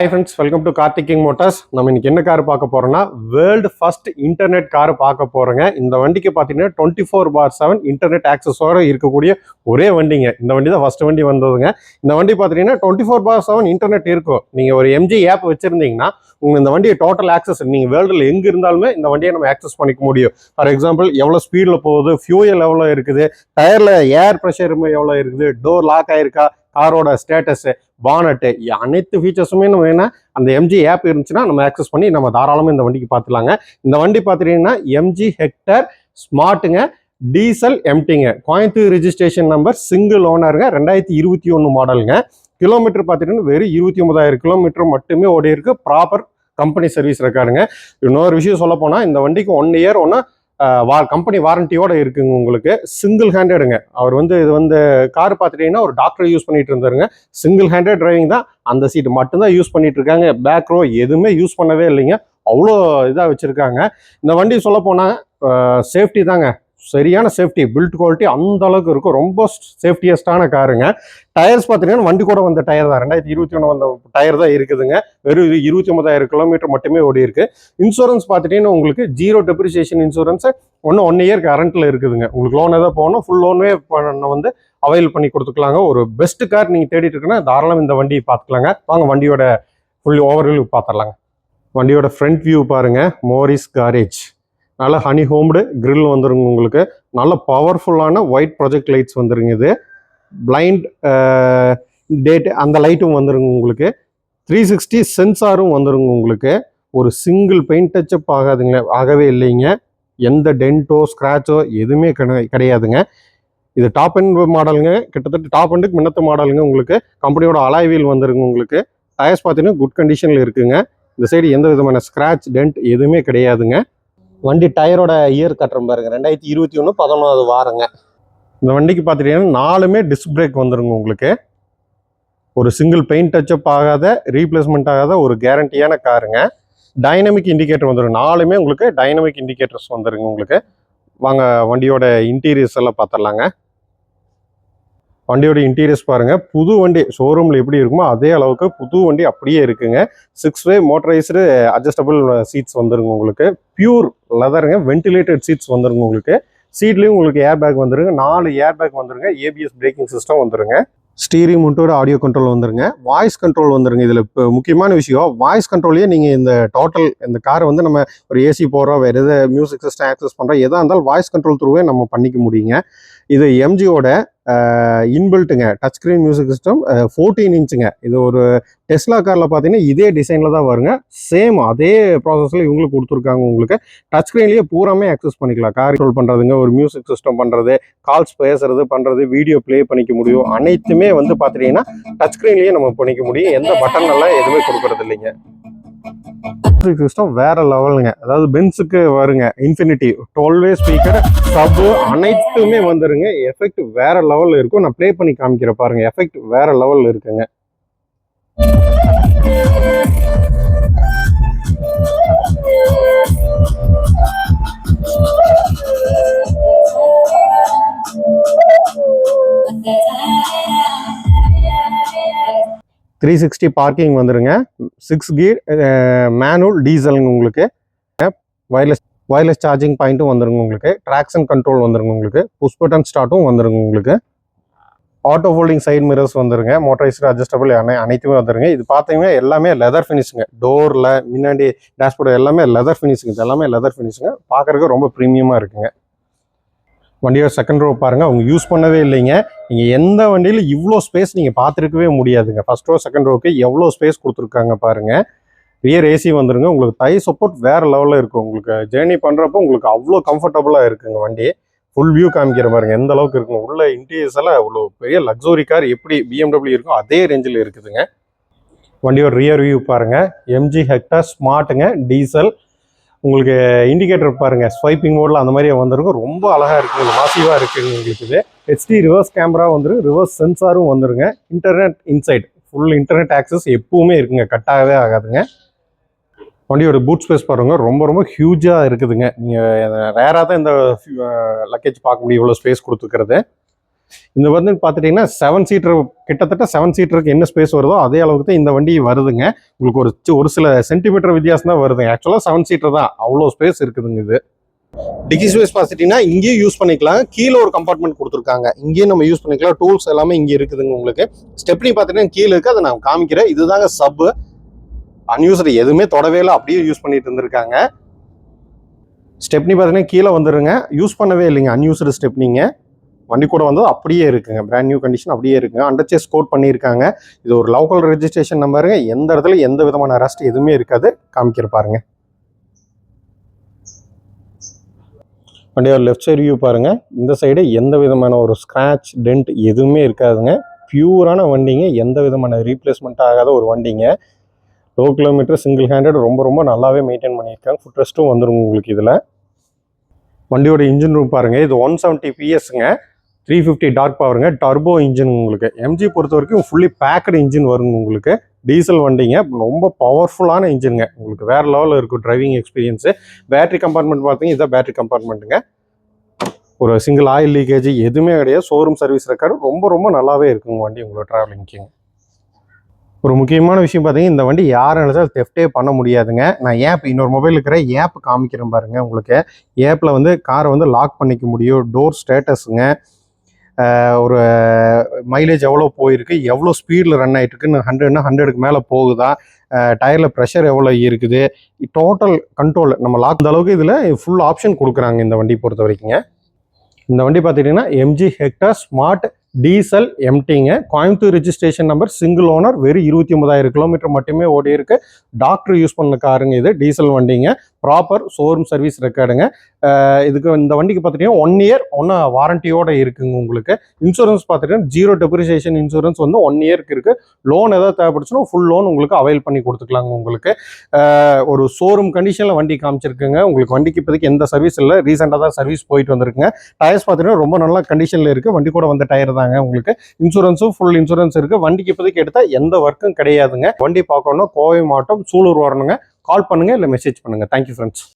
Hi friends, welcome to Karthik King Motors. நம்ம இன்னைக்கு என்ன கார் பார்க்க போறோம்னா வேர்ல்டு ஃபர்ஸ்ட் இன்டர்நெட் கார் பார்க்க போறோங்க. இந்த வண்டிக்கு பார்த்தீங்கன்னா 24/7 இன்டர்நெட் ஆக்சஸோட இருக்கக்கூடிய ஒரே வண்டிங்க. இந்த வண்டி தான் ஃபர்ஸ்ட் வண்டி வந்ததுங்க. இந்த வண்டி பார்த்தீங்கன்னா 24/7 இன்டர்நெட் இருக்கும். நீங்க ஒரு MG ஆப் வச்சிருந்தீங்கன்னா உங்களுக்கு இந்த வண்டியை டோட்டல் ஆக்சஸ் நீங்க வேர்ல்டுல எங்க இருந்தாலுமே இந்த வண்டியை நம்ம ஆக்சஸ் பண்ணிக்க முடியும். ஃபார் எக்ஸாம்பிள் எவ்வளவு ஸ்பீட்ல போகுது, ஃபியூயல் எவ்வளோ இருக்குது, டயர்ல ஏர் ப்ரெஷர் எவ்வளோ இருக்குது, டோர் லாக் ஆயிருக்கா, காரோட ஸ்டேட்டஸ், பானட்டு, அனைத்து ஃபீச்சர்ஸுமே நம்ம என்ன அந்த MG ஆப் இருந்துச்சுன்னா நம்ம ஆக்சஸ் பண்ணி நம்ம தாராளமாக இந்த வண்டிக்கு பார்த்துலாங்க. இந்த வண்டி பார்த்துட்டீங்கன்னா MG ஹெக்டர் ஸ்மார்ட்டுங்க, டீசல் எம்டிங்க, கோயம்புத்தூர் ரிஜிஸ்ட்ரேஷன் நம்பர், சிங்கிள் ஓனருங்க, 2021 மாடலுங்க. கிலோமீட்டர் பார்த்துட்டீங்கன்னா வெறும் 29,000 கிலோமீட்டர் மட்டுமே ஓடி இருக்கு. ப்ராப்பர் கம்பெனி சர்வீஸ் ரெக்கார்டுங்க. இன்னொரு விஷயம் சொல்ல போனால் இந்த வண்டிக்கு 1 இயர் கம்பெனி வாரண்டியோட இருக்குங்க. உங்களுக்கு சிங்கிள் ஹேண்டடுங்க. அவர் இது கார் பார்த்துட்டீங்கன்னா ஒரு டாக்டர் யூஸ் பண்ணிட்டு இருந்தாருங்க. சிங்கிள் ஹேண்டட் டிரைவிங் தான், அந்த சீட் மட்டும்தான் யூஸ் பண்ணிட்டு இருக்காங்க. பேக் ரோ எதுவுமே யூஸ் பண்ணவே இல்லைங்க. அவ்வளோ இதாக வச்சிருக்காங்க. இந்த வண்டி சொல்ல போனால் சேஃப்டி தாங்க, சரியான சேஃப்டி, பில்ட் குவாலிட்டி அந்த அளவுக்கு இருக்கும். ரொம்ப சேஃப்டியஸ்டான காருங்க. டயர்ஸ் பார்த்தீங்கன்னா வண்டி கூட வந்த டயர் தான், 2021 வந்த டயர் தான் இருக்குதுங்க. வெறும் 29,000 கிலோமீட்டர் மட்டுமே ஓடி இருக்கு. இன்சூரன்ஸ் பார்த்துட்டீங்கன்னா உங்களுக்கு 0 டெப்ரிசியேஷன் இன்சூரன்ஸ் 1 இயர் கரண்ட்ல இருக்குதுங்க. உங்களுக்கு லோன் ஏதாவது போகணும், ஃபுல் லோனே அவைல் பண்ணி கொடுத்துக்கலாங்க. ஒரு பெஸ்ட் கார் நீங்க தேடிட்டு இருக்குன்னா தாராளம் இந்த வண்டி பார்த்துக்கலாங்க. வாங்க வண்டியோட ஃபுல் ஓவர்வியூ பார்த்துடலாங்க. வண்டியோட ஃப்ரண்ட் வியூ பாருங்க. மோரிஸ் காரேஜ், நல்ல ஹனி ஹோம்டு கிரில் வந்துருங்க. உங்களுக்கு நல்ல பவர்ஃபுல்லான ஒயிட் ப்ரொஜெக்ட் லைட்ஸ் வந்துருங்க. இது பிளைண்ட் டேட் அந்த லைட்டும் வந்துருங்க. உங்களுக்கு 360 சென்சாரும் வந்துருங்க. உங்களுக்கு ஒரு சிங்கிள் பெயிண்ட் டச்சப் ஆகவே இல்லைங்க. எந்த டென்ட்டோ ஸ்க்ராச்சோ எதுவுமே கிடையாதுங்க. இது டாப் எண்ட் மாடலுங்க, கிட்டத்தட்ட டாப் எண்டுக்கு முன்னத்த மாடலுங்க. உங்களுக்கு கம்பெனியோட அலாய் வீல் வந்துருங்க. உங்களுக்கு டயர்ஸ் பார்த்தீங்கன்னா குட் கண்டிஷனில் இருக்குங்க. இந்த சைடு எந்த விதமான ஸ்க்ராச் டென்ட் எதுவுமே கிடையாதுங்க. வண்டி டயரோட இயர் கட்டுறோம் பாருங்க, 2021 11வது வாரங்க. இந்த வண்டிக்கு பார்த்துட்டீங்கன்னா 4மே டிஸ்க் பிரேக் வந்துருங்க. உங்களுக்கு ஒரு சிங்கிள் பெயிண்ட் டச்சப் ஆகாத, ரீப்ளேஸ்மெண்ட் ஆகாத ஒரு கேரண்டியான காருங்க. டைனமிக் இண்டிகேட்டர் வந்துடும். 4மே உங்களுக்கு டைனமிக் இண்டிகேட்டர்ஸ் வந்துருங்க. உங்களுக்கு வாங்க வண்டியோட இன்டீரியர்ஸ் எல்லாம் பார்த்துடலாங்க. வண்டியோட இன்டீரியர்ஸ் பாருங்க, புது வண்டி ஷோரூம்ல எப்படி இருக்குமோ அதே அளவுக்கு புது வண்டி அப்படியே இருக்குங்க. 6-வே மோட்டரைஸ்டு அட்ஜஸ்டபிள் சீட்ஸ் வந்துருங்க. உங்களுக்கு பியூர் லெதருங்க, வென்டிலேட்டட் சீட்ஸ் வந்துருங்க. உங்களுக்கு சீட்லயும் உங்களுக்கு ஏர் பேக் வந்துருங்க. 4 ஏர் பேக் வந்துருங்க. ABS பிரேக்கிங் சிஸ்டம் வந்துருங்க. ஸ்டீரிங் மவுண்டோட ஆடியோ கண்ட்ரோல் வந்துருங்க. வாய்ஸ் கண்ட்ரோல் வந்துருங்க. இதுல இப்போ முக்கியமான விஷயம், வாய்ஸ் கண்ட்ரோலையே நீங்க இந்த டோட்டல் இந்த காரை நம்ம ஒரு AC போடுறோம், வேற எதாவது மியூசிக் சிஸ்டம் ஆக்சஸ் பண்றோம், எதா இருந்தாலும் வாய்ஸ் கண்ட்ரோல் த்ரூவே நம்ம பண்ணிக்க முடியுங்க. இது MGயோட இன்பில்ட்டுங்க டச் ஸ்கிரீன் மியூசிக் சிஸ்டம், 14 இன்ச்சுங்க. இது ஒரு டெஸ்லா கார்ல பார்த்தீங்கன்னா இதே டிசைன்ல தான் வருங்க. சேம் அதே ப்ராசஸ்ல இவங்களுக்கு கொடுத்துருக்காங்க. உங்களுக்கு டச் ஸ்கிரீன்லயே பூராமே ஆக்சஸ் பண்ணிக்கலாம். கார் கண்ட்ரோல் பண்றதுங்க, ஒரு மியூசிக் சிஸ்டம் பண்றது, கால்ஸ் பேசுறது பண்றது, வீடியோ பிளே பண்ணிக்க முடியும். அனைத்துமே பார்த்துட்டீங்கன்னா டச் ஸ்கிரீன்லயே நம்ம பண்ணிக்க முடியும். எந்த பட்டன் எல்லாம் எதுவுமே கொடுக்கறது இல்லைங்க. சிஸ்டம் வேற லெவலுங்க. அதாவது பென்ஸுக்கு வருங்க இன்ஃபினிட்டி 12-வே ஸ்பீக்கர், சப் அனைத்துமே வந்துருங்க. எஃபெக்ட் வேற லெவல்ல இருக்கும். நான் ப்ளே பண்ணி காமிக்கிற பாருங்க. எஃபெக்ட் வேற லெவல்ல இருக்குங்க. .360 பார்க்கிங் வந்துருங்க. 6 கீர் மேனுவல் டீசலுங்க. உங்களுக்கு வயர்லெஸ் சார்ஜிங் பாயிண்ட்டும் வந்துருங்க. உங்களுக்கு ட்ராக்ஷன் கண்ட்ரோல் வந்துருங்க. உங்களுக்கு புஷ் பட்டன் ஸ்டார்ட்டும் வந்துருங்க. உங்களுக்கு ஆட்டோ ஃபோல்டிங் சைடு மிரர்ஸ் வந்துருங்க. மோட்டரைஸ்டு அட்ஜஸ்டபிள் அனைத்துமே வந்துருங்க. இது பார்த்தீங்கன்னா எல்லாமே லெதர் ஃபினிஷுங்க. டோர்ல முன்னாடி டேஷ்போர்டு எல்லாமே லெதர் ஃபினிஷுங்க. இது எல்லாமே லெதர் ஃபினிஷுங்க. பார்க்கறதுக்கு ரொம்ப ப்ரீமியமா இருக்குங்க. வண்டியோட செகண்ட் ரோ பாருங்க, அவங்க யூஸ் பண்ணவே இல்லைங்க. நீங்க எந்த வண்டியில இவ்வளோ ஸ்பேஸ் நீங்க பார்த்துருக்கவே முடியாதுங்க. ஃபர்ஸ்ட் ரோ செகண்ட் ரோக்கு எவ்வளோ ஸ்பேஸ் கொடுத்துருக்காங்க பாருங்க. ரியர் AC வந்துருங்க. உங்களுக்கு தை சப்போர்ட் வேற லெவலில் இருக்கும். உங்களுக்கு ஜேர்னி பண்றப்போ உங்களுக்கு அவ்வளோ கம்ஃபர்டபுளா இருக்குங்க. வண்டி ஃபுல் வியூ காமிக்கிற பாருங்க எந்த அளவுக்கு இருக்குங்க. உள்ள இன்டீரியர்ஸ் எல்லாம் அவ்வளோ பெரிய லக்ஸுரி கார் எப்படி BMW இருக்கும் அதே ரேஞ்சில் இருக்குதுங்க. வண்டியோட ரியர் வியூ பாருங்க. MG ஹெக்டர் ஸ்மார்ட்டுங்க, டீசல். உங்களுக்கு இண்டிகேட்டர் பாருங்க, ஸ்வைப்பிங் மோட்ல அந்த மாதிரி வந்துருங்க. ரொம்ப அழகா இருக்கு, மாசிவா இருக்குங்க. உங்களுக்கு இது HD ரிவர்ஸ் கேமரா வந்துரும், ரிவர்ஸ் சென்சாரும் வந்துருங்க. Internet inside full internet access எப்பவுமே இருக்குங்க, கட் ஆகவே ஆகாதுங்க. வண்டியோட பூட் ஸ்பேஸ் பாருங்க, ரொம்ப ரொம்ப ஹியூஜா இருக்குதுங்க. நீங்க ரேரா தான் இந்த லக்கேஜ் பார்க்க முடியும், இவ்வளோ ஸ்பேஸ் கொடுத்துக்கிறது. இந்த வந்து பார்த்துட்டிங்கன்னா 7 சீட்டர், கிட்டத்தட்ட 7 சீட்டருக்கு என்ன ஸ்பேஸ் வருதோ அதே அளவுக்கு தான் இந்த வண்டி வருதுங்க. உங்களுக்கு ஒரு சில சென்டிமீட்டர் வித்தியாசம் தான் வருதுங்க. ஆக்சுவலாக 7 சீட்டர் தான், அவ்வளோ ஸ்பேஸ் இருக்குதுங்க இது. டிக்கி ஸ்பேஸ் பார்த்துட்டிங்கன்னா இங்கேயும் யூஸ் பண்ணிக்கலாம். கீழே ஒரு கம்பார்ட்மெண்ட் கொடுத்துருக்காங்க, இங்கேயும் நம்ம யூஸ் பண்ணிக்கலாம். டூல்ஸ் எல்லாமே இங்கே இருக்குதுங்க. உங்களுக்கு ஸ்டெப்னி பார்த்துட்டிங்கன்னா கீழே இருக்குது, அதை நான் காமிக்கிறேன். இதுதாங்க சப்பு. அன்யூஸ்டு எதுவுமே தொடவே இல்லை, அப்படியே யூஸ் பண்ணிட்டு இருந்திருக்காங்க. ஸ்டெப்னி பார்த்தீங்கன்னா கீழே வந்துடுங்க, யூஸ் பண்ணவே இல்லைங்க. அன்யூஸ்டு ஸ்டெப்னிங்க வண்டி கூட வந்தது அப்படியே இருக்குங்க, பிராண்ட் நியூ கண்டிஷன் அப்படியே இருக்குங்க. அண்டர்சேஸ் கோட் பண்ணியிருக்காங்க. இது ஒரு லோக்கல் ரெஜிஸ்ட்ரேஷன் நம்பருங்க. எந்த இடத்துல எந்த விதமான ரஸ்ட் எதுவுமே இருக்காது. காமிக்கிற பாருங்க. வண்டியோட லெஃப்ட் சைடு வியூ பாருங்க. இந்த சைடு எந்த விதமான ஒரு ஸ்க்ராட்ச் டென்ட் எதுவுமே இருக்காதுங்க. பியூரான வண்டிங்க, எந்த விதமான ரீப்ளேஸ்மெண்ட் ஆகாத ஒரு வண்டிங்க. லோ கிலோமீட்டர், சிங்கிள் ஹேண்டட், ரொம்ப ரொம்ப நல்லாவே மெயின்டைன் பண்ணியிருக்காங்க. ஃபுட் ரெஸ்ட்டும் வந்துடும் உங்களுக்கு இதில். வண்டியோட இன்ஜின் ரூம் பாருங்க. இது 170 பிஎஸ்ங்க, 350 டார்க் பவருங்க, டர்போ இன்ஜின். உங்களுக்கு எம்ஜி பொறுத்த வரைக்கும் ஃபுல்லி பேக்கடு இன்ஜின் வருங்க. உங்களுக்கு டீசல் வண்டிங்க, ரொம்ப பவர்ஃபுல்லான இன்ஜினுங்க. உங்களுக்கு வேற லெவலில் இருக்கும் டிரைவிங் எக்ஸ்பீரியன்ஸு. பேட்டரி கம்பார்ட்மெண்ட் பார்த்தீங்கன்னா இதான் பேட்டரி கம்பார்ட்மெண்ட்டுங்க. ஒரு சிங்கிள் ஆயில் லீக்கேஜ் எதுவுமே கிடையாது. ஷோரூம் சர்வீஸ் ரெக்கார்டு ரொம்ப ரொம்ப நல்லாவே இருக்குங்க வண்டி உங்களோட ட்ராவலிங்க்கு. ஒரு முக்கியமான விஷயம் பார்த்தீங்கன்னா இந்த வண்டி யாரும் நினைச்சாலும் தெஃப்டே பண்ண முடியாதுங்க. நான் இன்னொரு மொபைல் இருக்கிற ஆப் காமிக்கிறேன் பாருங்க. உங்களுக்கு ஆப்பில் வந்து காரை வந்து லாக் பண்ணிக்க முடியும். டோர் ஸ்டேட்டஸுங்க, ஒரு மைலேஜ் எவ்வளோ போயிருக்கு, எவ்வளோ ஸ்பீடில் ரன் ஆகிட்டு இருக்குன்னு, 100க்கு மேலே போகுதா, டயரில் ப்ரெஷர் எவ்வளோ இருக்குது, டோட்டல் கண்ட்ரோல் நம்ம லாக் அந்த அளவுக்கு இதில் ஃபுல் ஆப்ஷன் கொடுக்குறாங்க இந்த வண்டி பொறுத்த வரைக்குங்க. இந்த வண்டி பார்த்துட்டிங்கன்னா எம்ஜி ஹெக்டர் ஸ்மார்ட் டீசல் எம்டிங்க. Coimbatore registration number, single owner, வெறும் 29,000 கிலோமீட்டர் மட்டுமே ஓடி இருக்கு. டாக்டர் யூஸ் பண்ண காருங்க இது, டீசல் வண்டிங்க. ப்ராப்பர் ஷோரூம் சர்வீஸ் ரெக்கார்டுங்க. இதுக்கு இந்த வண்டிக்கு பார்த்துட்டிங்கன்னா 1 இயர் வாரண்டியோட இருக்குங்க. உங்களுக்கு இன்சூரன்ஸ் பார்த்துட்டிங்கன்னா 0 டெப்ரிசியேஷன் இன்சூரன்ஸ் வந்து 1 இயருக்கு இருக்குது. லோன் ஏதாவது தேவைப்படுச்சுன்னா ஃபுல் லோன் உங்களுக்கு அவைல் பண்ணி கொடுத்துக்கலாங்க. உங்களுக்கு ஒரு ஷோரூம் கண்டிஷனில் வண்டி காமிச்சிருக்குங்க. உங்களுக்கு வண்டிக்கு இப்போதைக்கு எந்த சர்வீஸ் இல்லை, ரீசெண்டாக தான் சர்வீஸ் போயிட்டு வந்திருக்குங்க. டயர்ஸ் பார்த்துட்டிங்கன்னா ரொம்ப நல்ல கண்டிஷனில் இருக்குது. வண்டி கூட வந்த டயர் தாங்க. உங்களுக்கு இன்சூரன்ஸும் ஃபுல் இன்சூரன்ஸ் இருக்குது. வண்டிக்கு இப்போதைக்கு எடுத்தால் எந்த ஒர்க்கும் கிடையாதுங்க. வண்டி பார்க்கணும்னா கோவை மாவட்டம் சூலூர் வரணுங்க. கால் பண்ணுங்க, இல்லை மெசேஜ் பண்ணுங்க. Thank you friends.